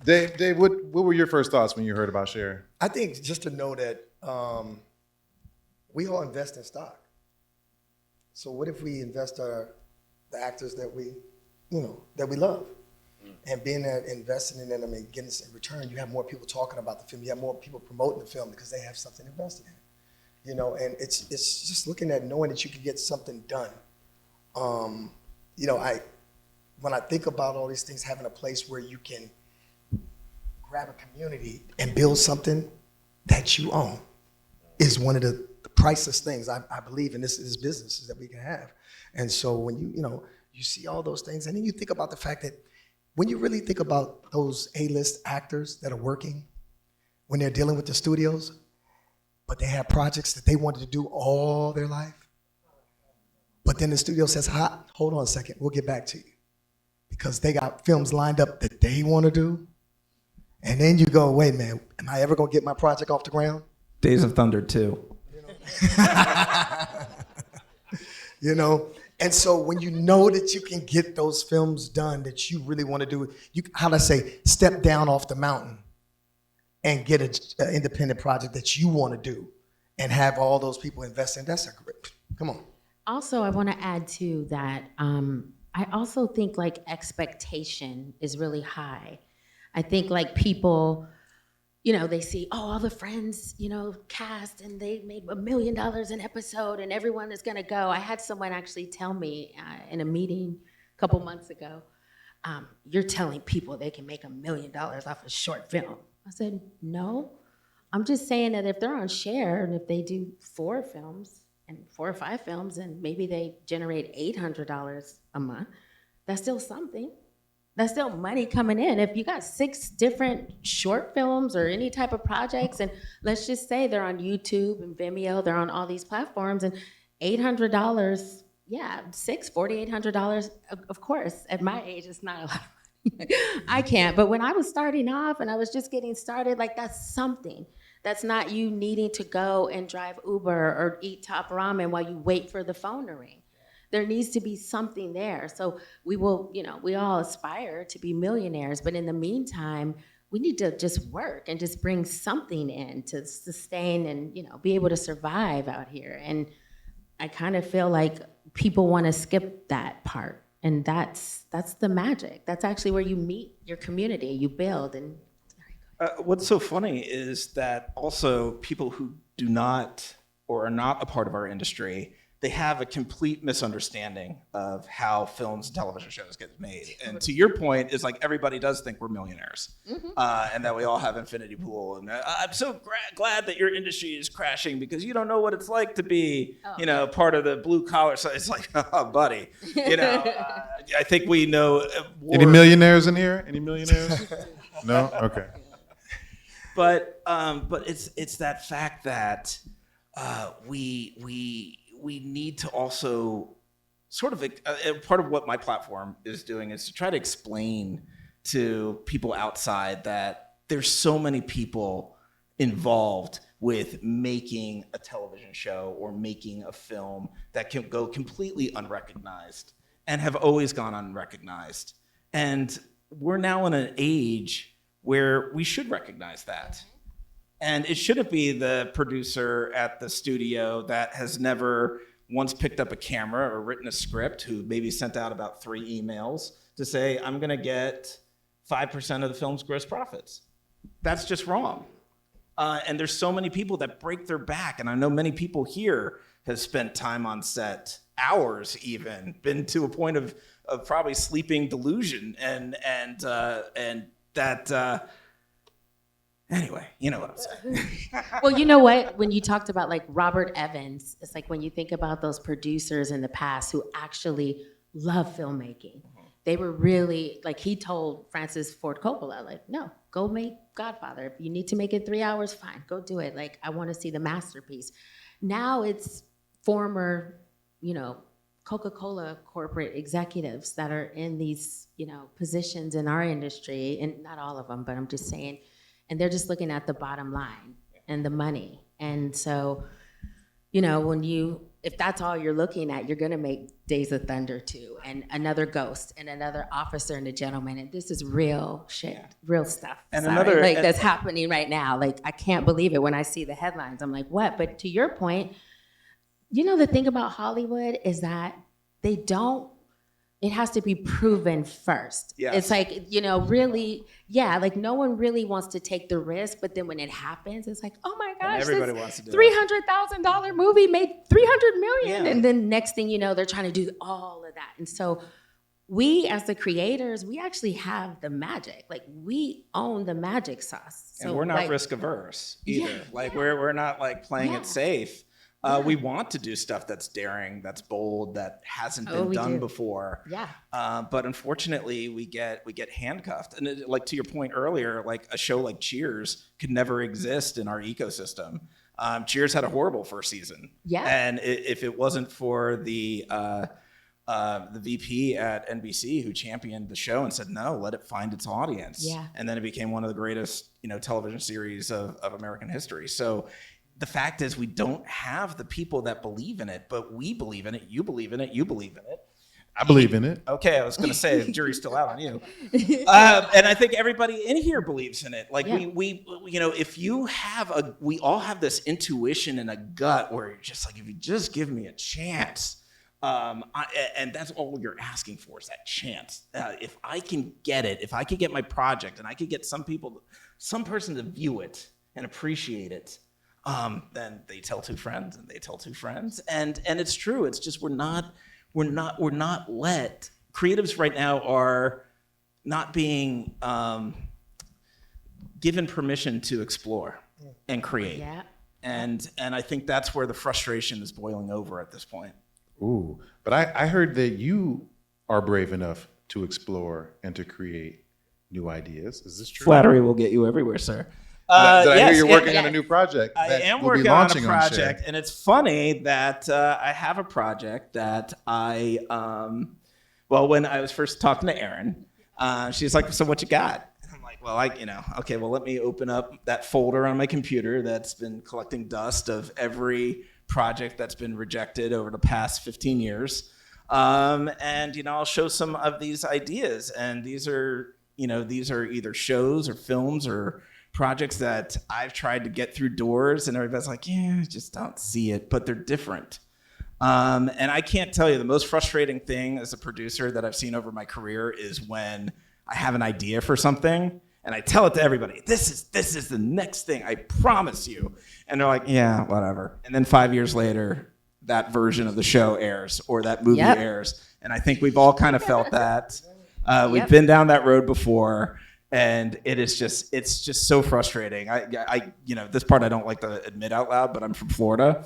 Dave, what were your first thoughts when you heard about Share? I think just to know that we all invest in stock. So what if we invest the actors that we love? And being that investing in them, I mean, getting in return, you have more people talking about the film. You have more people promoting the film because they have something invested in it. And it's just looking at knowing that you can get something done. When I think about all these things, having a place where you can grab a community and build something that you own is one of the priceless things I believe in this business that we can have. And so when you see all those things, and then you think about the fact that when you really think about those A-list actors that are working, when they're dealing with the studios, but they have projects that they wanted to do all their life, but then the studio says, hold on a second, we'll get back to you. Because they got films lined up that they want to do. And then you go, wait, man, am I ever going to get my project off the ground? Days of Thunder 2. And so when you know that you can get those films done that you really want to do, step down off the mountain and get an independent project that you want to do and have all those people invest in, that's a great, come on. Also, I want to add to that, I also think like expectation is really high. I think like people, they see, all the Friends, cast and they made $1 million an episode and everyone is gonna go. I had someone actually tell me in a meeting a couple months ago, you're telling people they can make $1 million off a short film. I said, no, I'm just saying that if they're on Share and if they do 4 films and 4 or 5 films and maybe they generate $800 a month, that's still something. That's still money coming in. If you got 6 different short films or any type of projects, and let's just say they're on YouTube and Vimeo, they're on all these platforms, and $800, yeah, $4,800, of course, at my age, it's not a lot of money. I can't, but when I was starting off and I was just getting started, like that's something. That's not you needing to go and drive Uber or eat top ramen while you wait for the phone to ring. There needs to be something there. So we will, we all aspire to be millionaires, but in the meantime, we need to just work and just bring something in to sustain and, be able to survive out here. And I kind of feel like people want to skip that part. And that's the magic. That's actually where you meet your community, you build. And what's so funny is that also people who do not or are not a part of our industry, they have a complete misunderstanding of how films and television shows get made. And to your point, is like everybody does think we're millionaires, and that we all have infinity pool. And I'm so glad that your industry is crashing because you don't know what it's like to be, part of the blue collar. So it's like, oh, buddy, I think we know. Any millionaires in here? Any millionaires? No? Okay. But it's that fact that we need to also sort of, part of what my platform is doing is to try to explain to people outside that there's so many people involved with making a television show or making a film that can go completely unrecognized and have always gone unrecognized. And we're now in an age where we should recognize that. And it shouldn't be the producer at the studio that has never once picked up a camera or written a script who maybe sent out about 3 emails to say, I'm gonna get 5% of the film's gross profits. That's just wrong. And there's so many people that break their back. And I know many people here have spent time on set, hours even, been to a point of probably sleeping delusion and that, anyway, you know what I'm saying. Well, you know what? When you talked about like Robert Evans, it's like when you think about those producers in the past who actually love filmmaking, they were really, like he told Francis Ford Coppola, like, no, go make Godfather. If you need to make it 3 hours, fine, go do it. Like, I want to see the masterpiece. Now it's former, Coca-Cola corporate executives that are in these, positions in our industry, and not all of them, but I'm just saying, and they're just looking at the bottom line and the money. And so, when if that's all you're looking at, you're gonna make Days of Thunder 2 and another Ghost and another Officer and a Gentleman. And this is real shit, real stuff. And that's happening right now. Like, I can't believe it when I see the headlines. I'm like, what? But to your point, the thing about Hollywood is that it has to be proven first. Yes. It's like, really, like no one really wants to take the risk, but then when it happens, it's like, oh my gosh, everybody wants to do $300,000 movie made $300 million. Yeah. And then next thing you know, they're trying to do all of that. And so we, as the creators, we actually have the magic. Like, we own the magic sauce. So, and we're not like, risk averse either. Yeah, Like, we're not like playing Yeah. it safe. We want to do stuff that's daring, that's bold, that hasn't been we done do. before. Yeah. But unfortunately, we get handcuffed. And like to your point earlier, like a show like Cheers could never exist in our ecosystem. Cheers had a horrible first season. Yeah. And if it wasn't for the VP at NBC who championed the show and said, no, let it find its audience. Yeah. And then it became one of the greatest, television series of American history. So the fact is, we don't have the people that believe in it, but we believe in it. You believe in it. You believe in it. I believe in it. Okay, I was going to say the jury's still out on you, and I think everybody in here believes in it. Like Yeah. we if you have we all have this intuition and a gut where you're just like, if you just give me a chance, and that's all you're asking for is that chance. If I can get it, if I could get my project, and I could get some person to view it and appreciate it. Then they tell two friends, and they tell two friends, and it's true. It's just we're not let. Creatives right now are not being given permission to explore and create. Yeah. And I think that's where the frustration is boiling over at this point. Ooh, but I heard that you are brave enough to explore and to create new ideas. Is this true? Flattery will get you everywhere, sir. Did I hear yes, you're working on yeah. a new project? I that am will be working on a launching project, Share? and it's funny that I have a project that I, when I was first talking to Erin, she's like, so what you got? And I'm like, well, okay, well, let me open up that folder on my computer that's been collecting dust of every project that's been rejected over the past 15 years. And, I'll show some of these ideas, and these are either shows or films or projects that I've tried to get through doors, and everybody's like, yeah, I just don't see it, but they're different. And I can't tell you, the most frustrating thing as a producer that I've seen over my career is when I have an idea for something and I tell it to everybody, this is the next thing, I promise you. And they're like, yeah, whatever. And then 5 years later, that version of the show airs or that movie airs. And I think we've all kind of felt that. We've been down that road before. And it's just so frustrating. I this part I don't like to admit out loud, but I'm from Florida.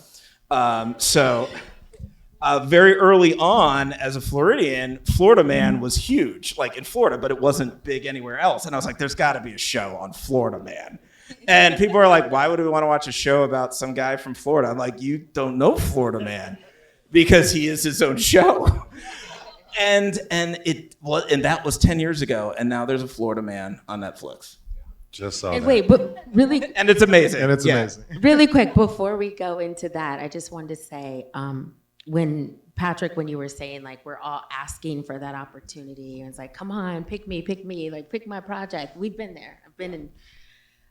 So very early on as a Floridian, Florida Man was huge, like in Florida, but it wasn't big anywhere else. And I was like, there's got to be a show on Florida Man. And people are like, why would we want to watch a show about some guy from Florida? I'm like, you don't know Florida Man because he is his own show. And that was 10 years ago, and now there's a Florida Man on Netflix. Just saw And that. wait, but really, And it's amazing. And it's Yeah. amazing. really quick, before we go into that, I just wanted to say, when Patrick, when you were saying like we're all asking for that opportunity, and it's like, come on, pick me, like pick my project. We've been there. I've been in.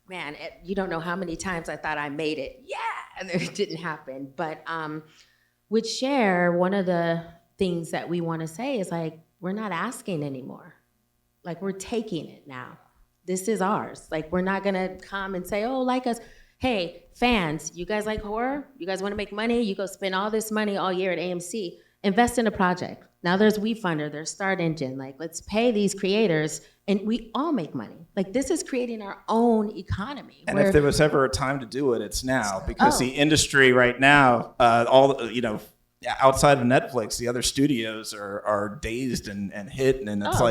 Man, you don't know how many times I thought I made it. Yeah, and it didn't happen. But with Share, one of the things that we want to say is like, we're not asking anymore. Like, we're taking it now. This is ours. Like, we're not gonna come and say, oh, like us. Hey, fans, you guys like horror? You guys wanna make money? You go spend all this money all year at AMC. Invest in a project. Now there's WeFunder, there's Start Engine. Like, let's pay these creators and we all make money. Like, this is creating our own economy. And if there was ever a time to do it, it's now, because the industry right now, outside of Netflix, the other studios are dazed and hit, and it's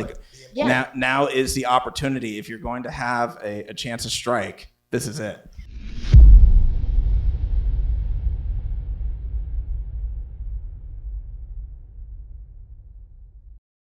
now is the opportunity. If you're going to have a chance to strike, this is it.